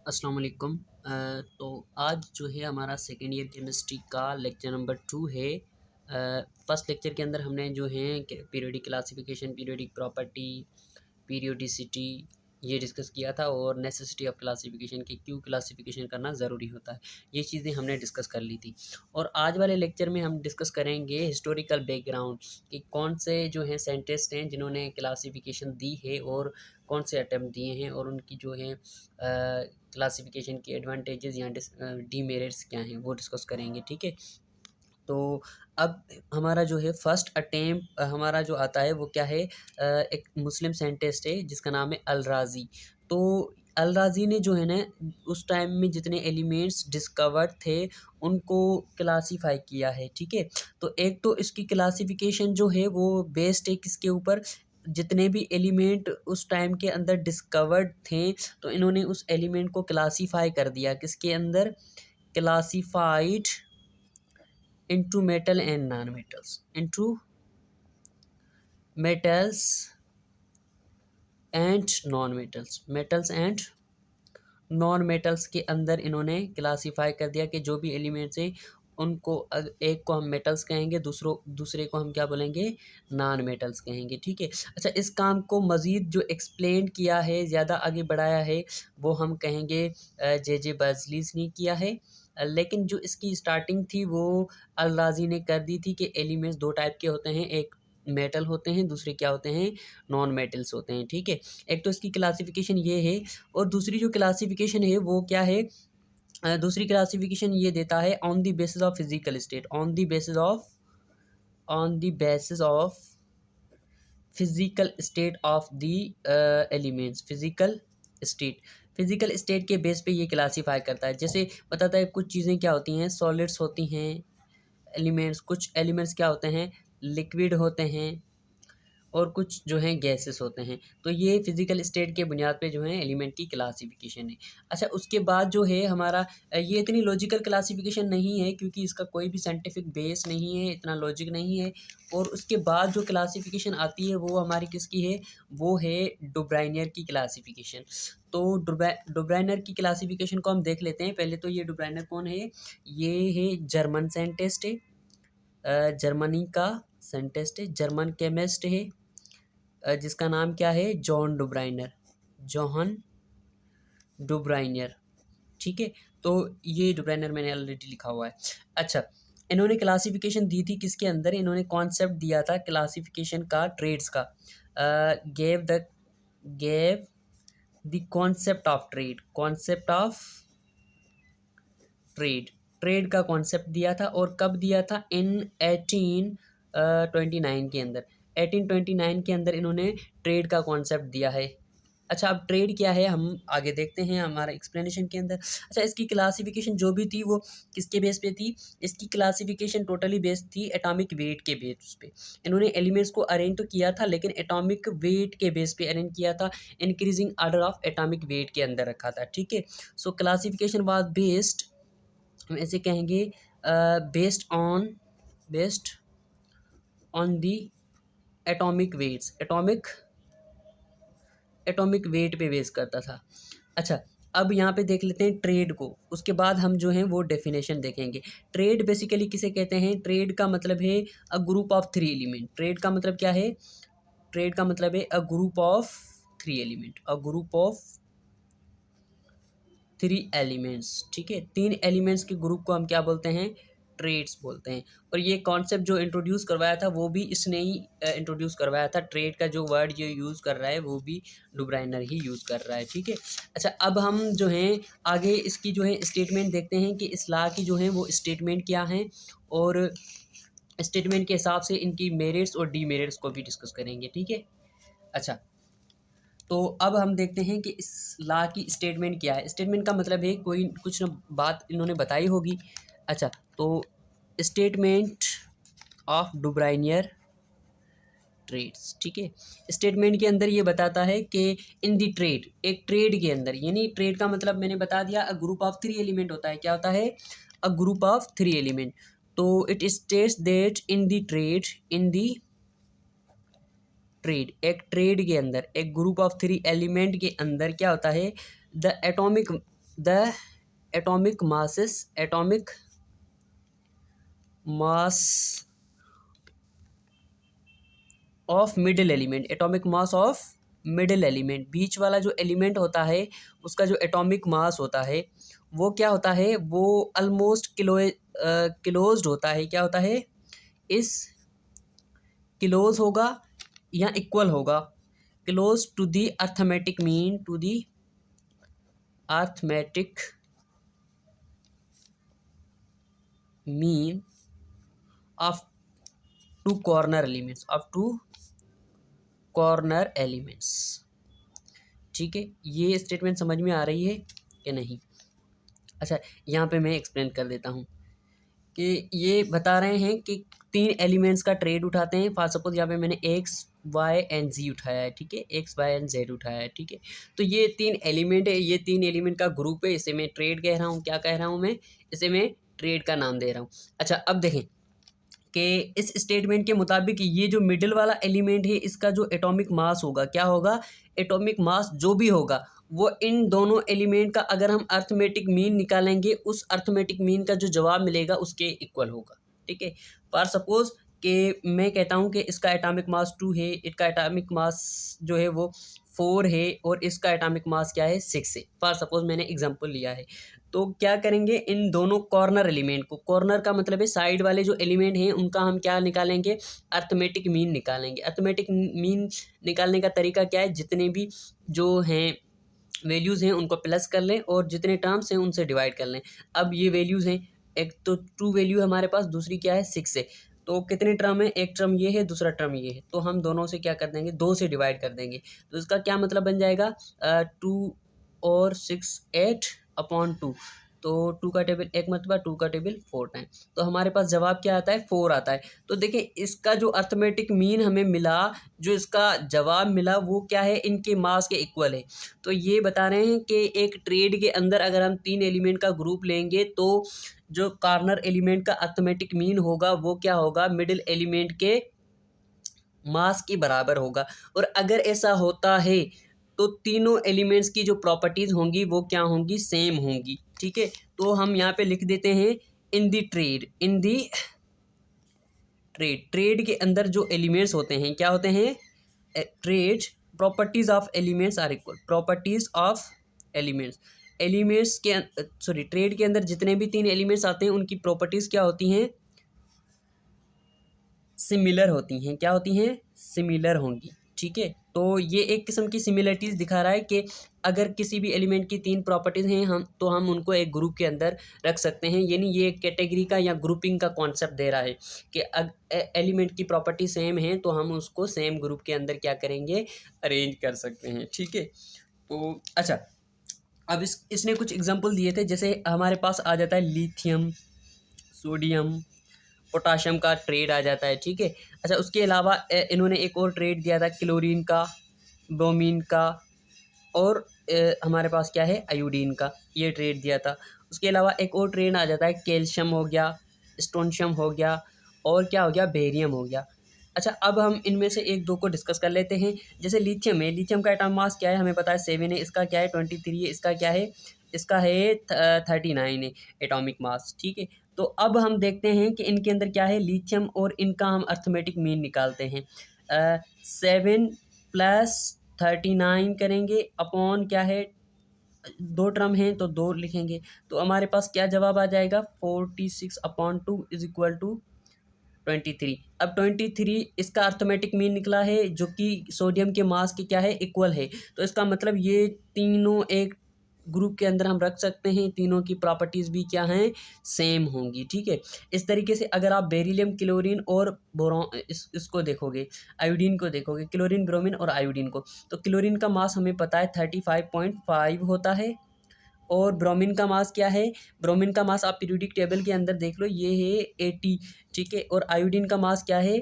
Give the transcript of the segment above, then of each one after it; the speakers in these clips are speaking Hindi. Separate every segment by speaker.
Speaker 1: अस्सलाम वालेकुम। तो आज जो है हमारा सेकेंड ईयर केमिस्ट्री का लेक्चर नंबर 2 है। फर्स्ट लेक्चर के अंदर हमने जो है periodic classification, periodic property, periodicity ये डिस्कस किया था और नेसेसिटी ऑफ क्लासिफिकेशन कि क्यों क्लासिफिकेशन करना ज़रूरी होता है, ये चीज़ें हमने डिस्कस कर ली थी। और आज वाले लेक्चर में हम डिस्कस करेंगे हिस्टोरिकल बैकग्राउंड कि कौन से जो हैं साइंटिस्ट हैं जिन्होंने क्लासिफिकेशन दी है और कौन से अटैम्प्ट दिए हैं और उनकी जो है क्लासिफिकेशन के एडवांटेजेस या डीमेरिट्स क्या हैं वो डिस्कस करेंगे। ठीक है, तो अब हमारा जो है फर्स्ट अटेम्प्ट हमारा जो आता है वो क्या है, एक मुस्लिम साइंटिस्ट है जिसका नाम है अल राज़ी। तो अल राज़ी ने जो है ना उस टाइम में जितने एलिमेंट्स डिस्कवर्ड थे उनको क्लासीफाई किया है। ठीक है, तो एक तो इसकी क्लासिफिकेशन जो है वो बेस्ड है किसके ऊपर, जितने भी एलिमेंट उस टाइम के अंदर डिस्कवर्ड थे तो इन्होंने उस एलिमेंट को क्लासीफाई कर दिया किसके अंदर, classified into metal and non-metals, into metals and non-metals, metals and non metals के अंदर इन्होंने क्लासीफाई कर दिया कि जो भी एलिमेंट्स हैं उनको एक को हम मेटल्स कहेंगे, दूसरे को हम क्या बोलेंगे, नॉन मेटल्स कहेंगे। ठीक है, अच्छा इस काम को मज़ीद जो एक्सप्लेन किया है, ज़्यादा आगे बढ़ाया है वो हम कहेंगे जे बर्ज़लीज़ ने किया है। लेकिन जो इसकी स्टार्टिंग थी वो अल राज़ी ने कर दी थी कि एलिमेंट्स दो टाइप के होते हैं, एक मेटल होते हैं, दूसरे क्या होते हैं, नॉन मेटल्स होते हैं। ठीक है, एक तो इसकी क्लासिफिकेशन ये है और दूसरी जो क्लासिफिकेशन है वो क्या है, दूसरी क्लासिफिकेशन ये देता है on the basis of physical state, on the basis of physical state of the elements, physical state के बेस पे ये क्लासीफाई करता है। जैसे बताता है कुछ चीज़ें क्या होती हैं, सॉलिड्स होती हैं एलिमेंट्स, कुछ एलिमेंट्स क्या होते हैं, लिक्विड होते हैं और कुछ जो हैं गैसेस होते हैं। तो ये फिज़िकल स्टेट के बुनियाद पे जो है एलिमेंट की क्लासिफिकेशन है। अच्छा उसके बाद जो है हमारा ये इतनी लॉजिकल क्लासिफिकेशन नहीं है क्योंकि इसका कोई भी साइंटिफिक बेस नहीं है, इतना लॉजिक नहीं है। और उसके बाद जो क्लासिफिकेशन आती है वो हमारी किसकी है, वो है डुब्राइनर की क्लासिफिकेशन। तो डुब्राइनर की क्लासिफिकेशन को हम देख लेते हैं। पहले तो ये डुब्राइनर कौन है, ये है जर्मन साइंटिस्ट है, जर्मनी का साइंटिस्ट है, जर्मन केमिस्ट है, जिसका नाम क्या है, जॉन डुब्राइनर। ठीक है, तो ये डुब्राइनर मैंने ऑलरेडी लिखा हुआ है। अच्छा इन्होंने क्लासिफिकेशन दी थी किसके अंदर, इन्होंने कॉन्सेप्ट दिया था क्लासिफिकेशन का ट्रेड्स का, गेव द ट्रेड ट्रेड का कॉन्सेप्ट दिया था। और कब दिया था, इन 1829 के अंदर, 1829 के अंदर इन्होंने ट्रेड का कॉन्सेप्ट दिया है। अच्छा अब ट्रेड क्या है हम आगे देखते हैं हमारा एक्सप्लेनेशन के अंदर। अच्छा इसकी क्लासिफिकेशन जो भी थी वो किसके बेस पे थी, इसकी क्लासिफिकेशन टोटली बेस्ड थी एटॉमिक वेट के बेस पे। इन्होंने एलिमेंट्स को अरेंज तो किया था लेकिन एटॉमिक वेट के बेस पे अरेंज किया था, increasing order of atomic weight के अंदर रखा था। ठीक है, सो क्लासिफिकेशन वाज बेस्ड, हम ऐसे कहेंगे based on the atomic weights, atomic weight पे बेस करता था। अच्छा अब यहाँ पे देख लेते हैं ट्रेड को, उसके बाद हम जो हैं वो डेफिनेशन देखेंगे। ट्रेड बेसिकली किसे कहते हैं, ट्रेड का मतलब है a group of three element. Trade का मतलब क्या है, ट्रेड का मतलब है a group of three element, a group of three elements. ठीक है, तीन एलिमेंट्स के ग्रुप को हम क्या बोलते हैं, ट्रेड्स बोलते हैं। और ये कॉन्सेप्ट जो इंट्रोड्यूस करवाया था वो भी इसने ही इंट्रोड्यूस करवाया था। ट्रेड का जो वर्ड ये यूज़ कर रहा है वो भी डुब्राइनर ही यूज़ कर रहा है। ठीक है, अच्छा अब हम जो हैं आगे इसकी जो है स्टेटमेंट देखते हैं कि इस लॉ की जो है वो स्टेटमेंट क्या हैं और स्टेटमेंट के हिसाब से इनकी मेरिट्स और डीमेरिट्स को भी डिस्कस करेंगे। ठीक है, अच्छा तो अब हम देखते हैं कि इस लॉ की स्टेटमेंट क्या है। स्टेटमेंट का मतलब है कोई कुछ न बात इन्होंने बताई होगी। अच्छा तो स्टेटमेंट ऑफ डुब्राइनियर ट्रेड्स। ठीक है, स्टेटमेंट के अंदर ये बताता है कि इन दी ट्रेड, एक ट्रेड के अंदर, यानी ट्रेड का मतलब मैंने बता दिया a group of three element होता है। क्या होता है, a group of three element. तो it states that in the trade, एक ट्रेड के अंदर, एक ग्रुप ऑफ थ्री एलिमेंट के अंदर क्या होता है, the the atomic mass of middle element, atomic mass of middle element, बीच वाला जो एलिमेंट होता है उसका जो एटॉमिक मास होता है वो क्या होता है, वो ऑलमोस्ट क्लोज्ड होता है, क्या होता है, इस क्लोज होगा या इक्वल होगा, close to the arithmetic mean, to the arithmetic mean of two corner elements, of two corner elements. ठीक है, ये स्टेटमेंट समझ में आ रही है कि नहीं? अच्छा, यहाँ पे मैं एक्सप्लेन कर देता हूँ कि ये बता रहे हैं कि 3 एलिमेंट्स का ट्रेड उठाते हैं। फॉर सपोज यहाँ पे मैंने एक्स वाई एंड जी उठाया है, ठीक है, एक्स वाई एंड जेड उठाया है, ठीक है। तो ये 3 एलिमेंट है, ये 3 एलिमेंट का ग्रुप है, इसे मैं ट्रेड कह रहा हूँ। क्या कह रहा हूँ मैं? इसे मैं ट्रेड का नाम दे रहा हूँ। अच्छा, अब देखें कि इस स्टेटमेंट के मुताबिक ये जो मिडिल वाला एलिमेंट है इसका जो एटॉमिक मास होगा, क्या होगा, एटॉमिक मास जो भी होगा वो इन दोनों एलिमेंट का अगर हम अर्थमेटिक मीन निकालेंगे, उस अर्थमेटिक मीन का जो जवाब मिलेगा उसके इक्वल होगा। ठीक है, फॉर सपोज कि मैं कहता हूँ कि इसका एटॉमिक मास 2 है, इसका एटॉमिक मास जो है वो 4 है और इसका एटॉमिक मास क्या है, 6 है। फॉर सपोज मैंने एग्जांपल लिया है। तो क्या करेंगे, इन दोनों कॉर्नर एलिमेंट को, कॉर्नर का मतलब है साइड वाले जो एलिमेंट हैं उनका हम क्या निकालेंगे, अर्थमेटिक मीन निकालेंगे। अर्थमेटिक मीन निकालने का तरीका क्या है, जितने भी जो हैं वैल्यूज़ हैं उनको प्लस कर लें और जितने टर्म्स हैं उनसे डिवाइड कर लें। अब ये वैल्यूज़ हैं, एक तो 2 वैल्यू है हमारे पास, दूसरी क्या है, 6 है। तो कितने टर्म है, एक टर्म ये है, दूसरा टर्म ये है, तो हम दोनों से क्या कर देंगे, 2 से डिवाइड कर देंगे। तो इसका क्या मतलब बन जाएगा, 2 और 6 8/2। तो 2 का टेबल 1 मरतबा, 2 का टेबल 4 टाइम, तो हमारे पास जवाब क्या आता है, 4 आता है। तो देखिए इसका जो अर्थमेटिक मीन हमें मिला, जो इसका जवाब मिला वो क्या है, इनके मास के इक्वल है। तो ये बता रहे हैं कि एक ट्रेड के अंदर अगर हम 3 एलिमेंट का ग्रुप लेंगे तो जो कॉर्नर एलिमेंट का अर्थमेटिक मीन होगा वो क्या होगा, मिडिल एलिमेंट के मास के बराबर होगा। और अगर ऐसा होता है तो तीनों एलिमेंट्स की जो प्रॉपर्टीज़ होंगी वो क्या होंगी, सेम होंगी। ठीक है, तो हम यहाँ पे लिख देते हैं in the triad, in the triad, triad के अंदर जो एलिमेंट्स होते हैं क्या होते हैं, triad properties of elements are equal, properties of elements, elements के सॉरी ट्रेड के अंदर जितने भी 3 एलिमेंट्स आते हैं उनकी प्रॉपर्टीज क्या होती हैं, सिमिलर होती हैं। क्या होती हैं, सिमिलर होंगी। ठीक है, तो ये एक किस्म की सिमिलरिटीज़ दिखा रहा है कि अगर किसी भी एलिमेंट की 3 प्रॉपर्टीज़ हैं हम उनको एक ग्रुप के अंदर रख सकते हैं। यानी ये कैटेगरी का या ग्रुपिंग का कॉन्सेप्ट दे रहा है कि एलिमेंट की प्रॉपर्टी सेम है तो हम उसको सेम ग्रुप के अंदर क्या करेंगे, अरेंज कर सकते हैं। ठीक है, तो अच्छा, अब इसने कुछ एग्जांपल दिए थे, जैसे हमारे पास आ जाता है लिथियम, सोडियम, पोटाशियम का ट्रेड आ जाता है। ठीक है, अच्छा, उसके अलावा इन्होंने एक और ट्रेड दिया था क्लोरीन का, ब्रोमीन का, और हमारे पास क्या है, आयोडीन का, ये ट्रेड दिया था। उसके अलावा एक और ट्रेड आ जाता है, कैल्शियम हो गया, स्टोनशियम हो गया, और क्या हो गया, बेरियम हो गया। अच्छा, अब हम इनमें से एक दो को डिस्कस कर लेते हैं। जैसे लिथियम है, लिथियम का एटॉमिक मास क्या है, हमें पता है 7 है, इसका क्या है 23 है, इसका क्या है, इसका है 39 है एटॉमिक मास। ठीक है, तो अब हम देखते हैं कि इनके अंदर क्या है, लिथियम, और इनका हम अर्थमेटिक मीन निकालते हैं। 7 + 39 करेंगे अपॉन क्या है, 2 टर्म हैं तो 2 लिखेंगे, तो हमारे पास क्या जवाब आ जाएगा, 46/2 = 23। अब 23 इसका अर्थमेटिक मीन निकला है जो कि सोडियम के मास के क्या है, इक्वल है। तो इसका मतलब ये तीनों एक ग्रुप के अंदर हम रख सकते हैं, तीनों की प्रॉपर्टीज़ भी क्या हैं, सेम होंगी। ठीक है, इस तरीके से अगर आप बेरिलियम, क्लोरीन और बोरॉन इसको देखोगे, आयोडीन को देखोगे, क्लोरीन, ब्रोमीन और आयोडीन को, तो क्लोरीन का मास हमें पता है 35.5 होता है, और ब्रोमीन का मास क्या है, ब्रोमीन का मास आप पीरियोडिक टेबल के अंदर देख लो, ये है 80। ठीक है, और आयोडीन का मास क्या है,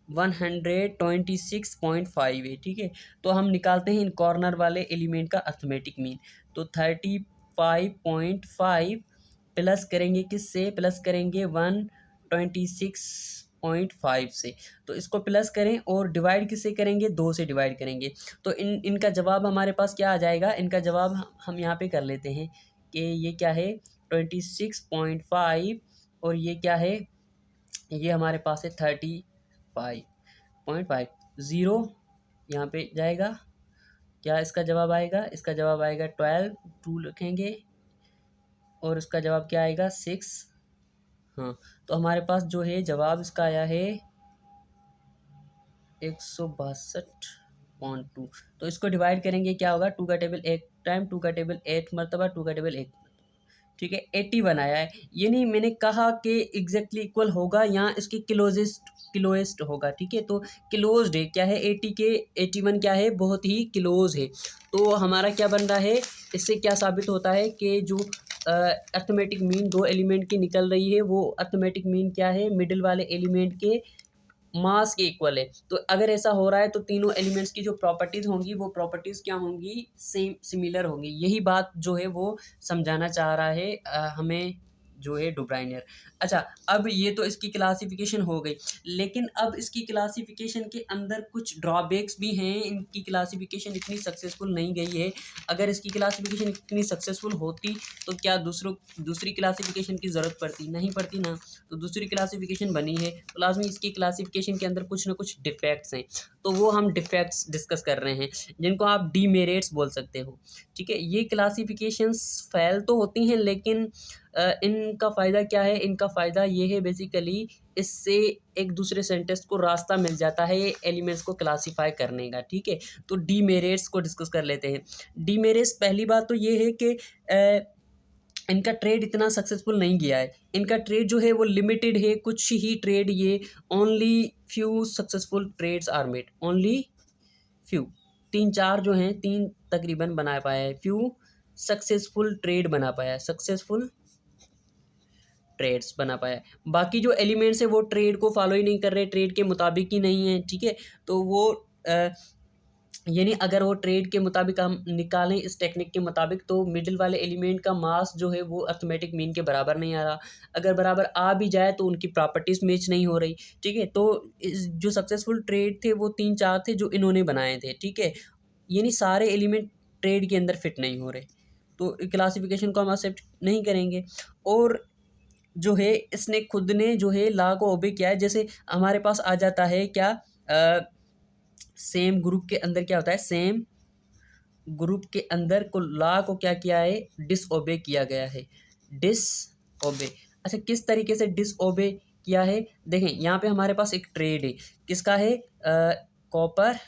Speaker 1: 126.5 है। ठीक है, तो हम निकालते हैं इन कॉर्नर वाले एलिमेंट का अर्थमेटिक मीन। तो 35.5 प्लस करेंगे, किससे प्लस करेंगे, 126 26.5 से। तो इसको प्लस करें और डिवाइड किससे करेंगे, 2 से डिवाइड करेंगे। तो इनका जवाब हमारे पास क्या आ जाएगा, इनका जवाब हम यहाँ पे कर लेते हैं कि ये क्या है 26.5 और ये क्या है, ये हमारे पास है 35.5। ज़ीरो यहाँ पे जाएगा, क्या इसका जवाब आएगा, इसका जवाब आएगा 12, 2 लिखेंगे और इसका जवाब क्या आएगा 6। हाँ, तो हमारे पास जो है जवाब इसका आया है 162.2। तो इसको डिवाइड करेंगे क्या होगा, 2 का टेबल 1 टाइम, 2 का टेबल 8 मरतबा, 2 का टेबल 1, ठीक है 81 आया है। ये नहीं मैंने कहा कि एग्जैक्टली इक्वल होगा, यहाँ इसके क्लोएस्ट होगा, ठीक है। तो क्लोज्ड है, क्या है 80 के 81 क्या है, बहुत ही क्लोज है। तो हमारा क्या बन रहा है, इससे क्या साबित होता है कि जो अर्थमेटिक मीन दो एलिमेंट की निकल रही है, वो अर्थमेटिक मीन क्या है, मिडिल वाले एलिमेंट के मास के इक्वल है। तो अगर ऐसा हो रहा है तो तीनों एलिमेंट्स की जो प्रॉपर्टीज़ होंगी वो प्रॉपर्टीज़ क्या होंगी, सेम सिमिलर होंगी। यही बात जो है वो समझाना चाह रहा है हमें जो है डू ब्राइनर। अच्छा, अब ये तो इसकी क्लासिफिकेशन हो गई, लेकिन अब इसकी क्लासिफिकेशन के अंदर कुछ ड्रॉबैक्स भी हैं। इनकी क्लासिफिकेशन इतनी सक्सेसफुल नहीं गई है। अगर इसकी क्लासिफिकेशन इतनी सक्सेसफुल होती तो क्या दूसरी क्लासिफिकेशन की ज़रूरत पड़ती, नहीं पड़ती ना। तो दूसरी क्लासिफिकेशन बनी है तो लाजमी इसकी क्लासिफिकेशन के अंदर कुछ ना कुछ डिफेक्ट्स हैं। तो वो हम डिफेक्ट्स डिस्कस कर रहे हैं, जिनको आप डीमेरिट्स बोल सकते हो, ठीक है। ये क्लासिफिकेशंस फेल तो होती हैं, लेकिन इनका फ़ायदा क्या है, इनका फ़ायदा ये है बेसिकली इससे एक दूसरे सेंटेंस को रास्ता मिल जाता है एलिमेंट्स को क्लासीफाई करने का, ठीक है। तो डीमेरिट्स को डिस्कस कर लेते हैं। डीमेरिट्स, पहली बात तो ये है कि इनका ट्रेड इतना सक्सेसफुल नहीं गया है। इनका ट्रेड जो है वो लिमिटेड है, कुछ ही ट्रेड, ये only few successful triads are made, only few, 3-4 जो हैं, 3 तकरीबन बना पाया है, फ्यू सक्सेसफुल ट्रेड बना पाया है, सक्सेसफुल ट्रेड्स बना पाया है। बाकी जो एलिमेंट्स है वो ट्रेड को फॉलो ही नहीं कर रहे, ट्रेड के मुताबिक ही नहीं है, ठीक है। तो वो यानी अगर वो ट्रेड के मुताबिक हम निकालें इस टेक्निक के मुताबिक, तो मिडिल वाले एलिमेंट का मास जो है वो अर्थमेटिक मीन के बराबर नहीं आ रहा। अगर बराबर आ भी जाए तो उनकी प्रॉपर्टीज़ मैच नहीं हो रही, ठीक है। तो जो सक्सेसफुल ट्रेड थे वो 3-4 थे जो इन्होंने बनाए थे, ठीक है। यानी सारे एलिमेंट ट्रेड के अंदर फिट नहीं हो रहे, तो क्लासिफिकेशन को हम एक्सेप्ट नहीं करेंगे। और जो है इसने खुद ने जो है लॉ को ओबे किया है। जैसे हमारे पास आ जाता है क्या, सेम ग्रुप के अंदर क्या होता है, सेम ग्रुप के अंदर को लॉ को क्या किया है, डिसओबे किया गया है, डिसओबे। अच्छा, किस तरीके से डिसओबे किया है, देखें यहाँ पे हमारे पास एक ट्रेड है, किसका है, कॉपर,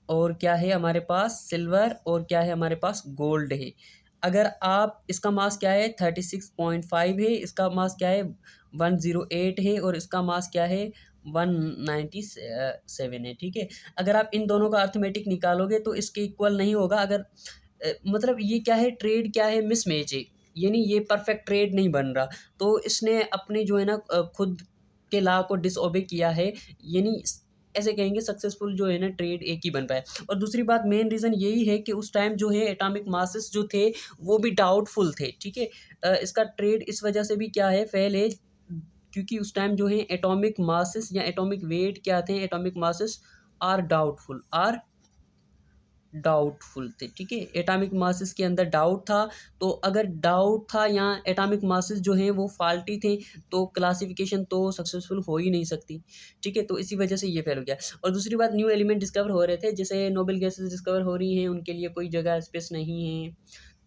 Speaker 1: और क्या है हमारे पास सिल्वर, और क्या है हमारे पास गोल्ड है। अगर आप, इसका मास क्या है 36.5 है, इसका मास क्या है 108 है, और इसका मास क्या है 197 है, ठीक है। अगर आप इन दोनों का अर्थमेटिक निकालोगे तो इसके इक्वल नहीं होगा। अगर मतलब ये क्या है, ट्रेड क्या है, मिसमैच है, यानी ये परफेक्ट ट्रेड नहीं बन रहा। तो इसने अपने जो है ना खुद के लॉ को डिसओबे किया है, यानी ऐसे कहेंगे सक्सेसफुल जो है ना ट्रेड एक ही बन पाए। और दूसरी बात, मेन रीज़न यही है कि उस टाइम जो है एटॉमिक मासेस जो थे वो भी डाउटफुल थे, ठीक है। इसका ट्रेड इस वजह से भी क्या है, फेल है, क्योंकि उस टाइम जो है एटॉमिक मासेस या एटॉमिक वेट क्या थे, एटॉमिक मासेस आर डाउटफुल थे, ठीक है। एटॉमिक मासेस के अंदर डाउट था, तो अगर डाउट था या एटॉमिक मासेस जो हैं वो फाल्टी थे, तो क्लासिफिकेशन तो सक्सेसफुल हो ही नहीं सकती, ठीक है। तो इसी वजह से ये फेल हो गया। और दूसरी बात, न्यू एलिमेंट डिस्कवर हो रहे थे, जैसे नोबेल गैसेस डिस्कवर हो रही हैं, उनके लिए कोई जगह स्पेस नहीं है।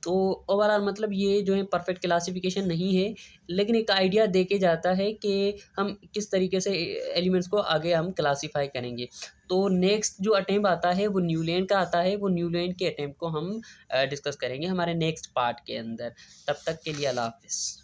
Speaker 1: तो ओवरऑल मतलब ये जो है परफेक्ट क्लासिफिकेशन नहीं है, लेकिन एक आइडिया दे के जाता है कि हम किस तरीके से एलिमेंट्स को आगे हम क्लासीफाई करेंगे। तो नेक्स्ट जो अटेम्प्ट आता है वो न्यूलैंड का आता है, वो न्यूलैंड के अटेम्प्ट को हम डिस्कस करेंगे हमारे नेक्स्ट पार्ट के अंदर। तब तक के लिए अल्लाह हाफ़िज़।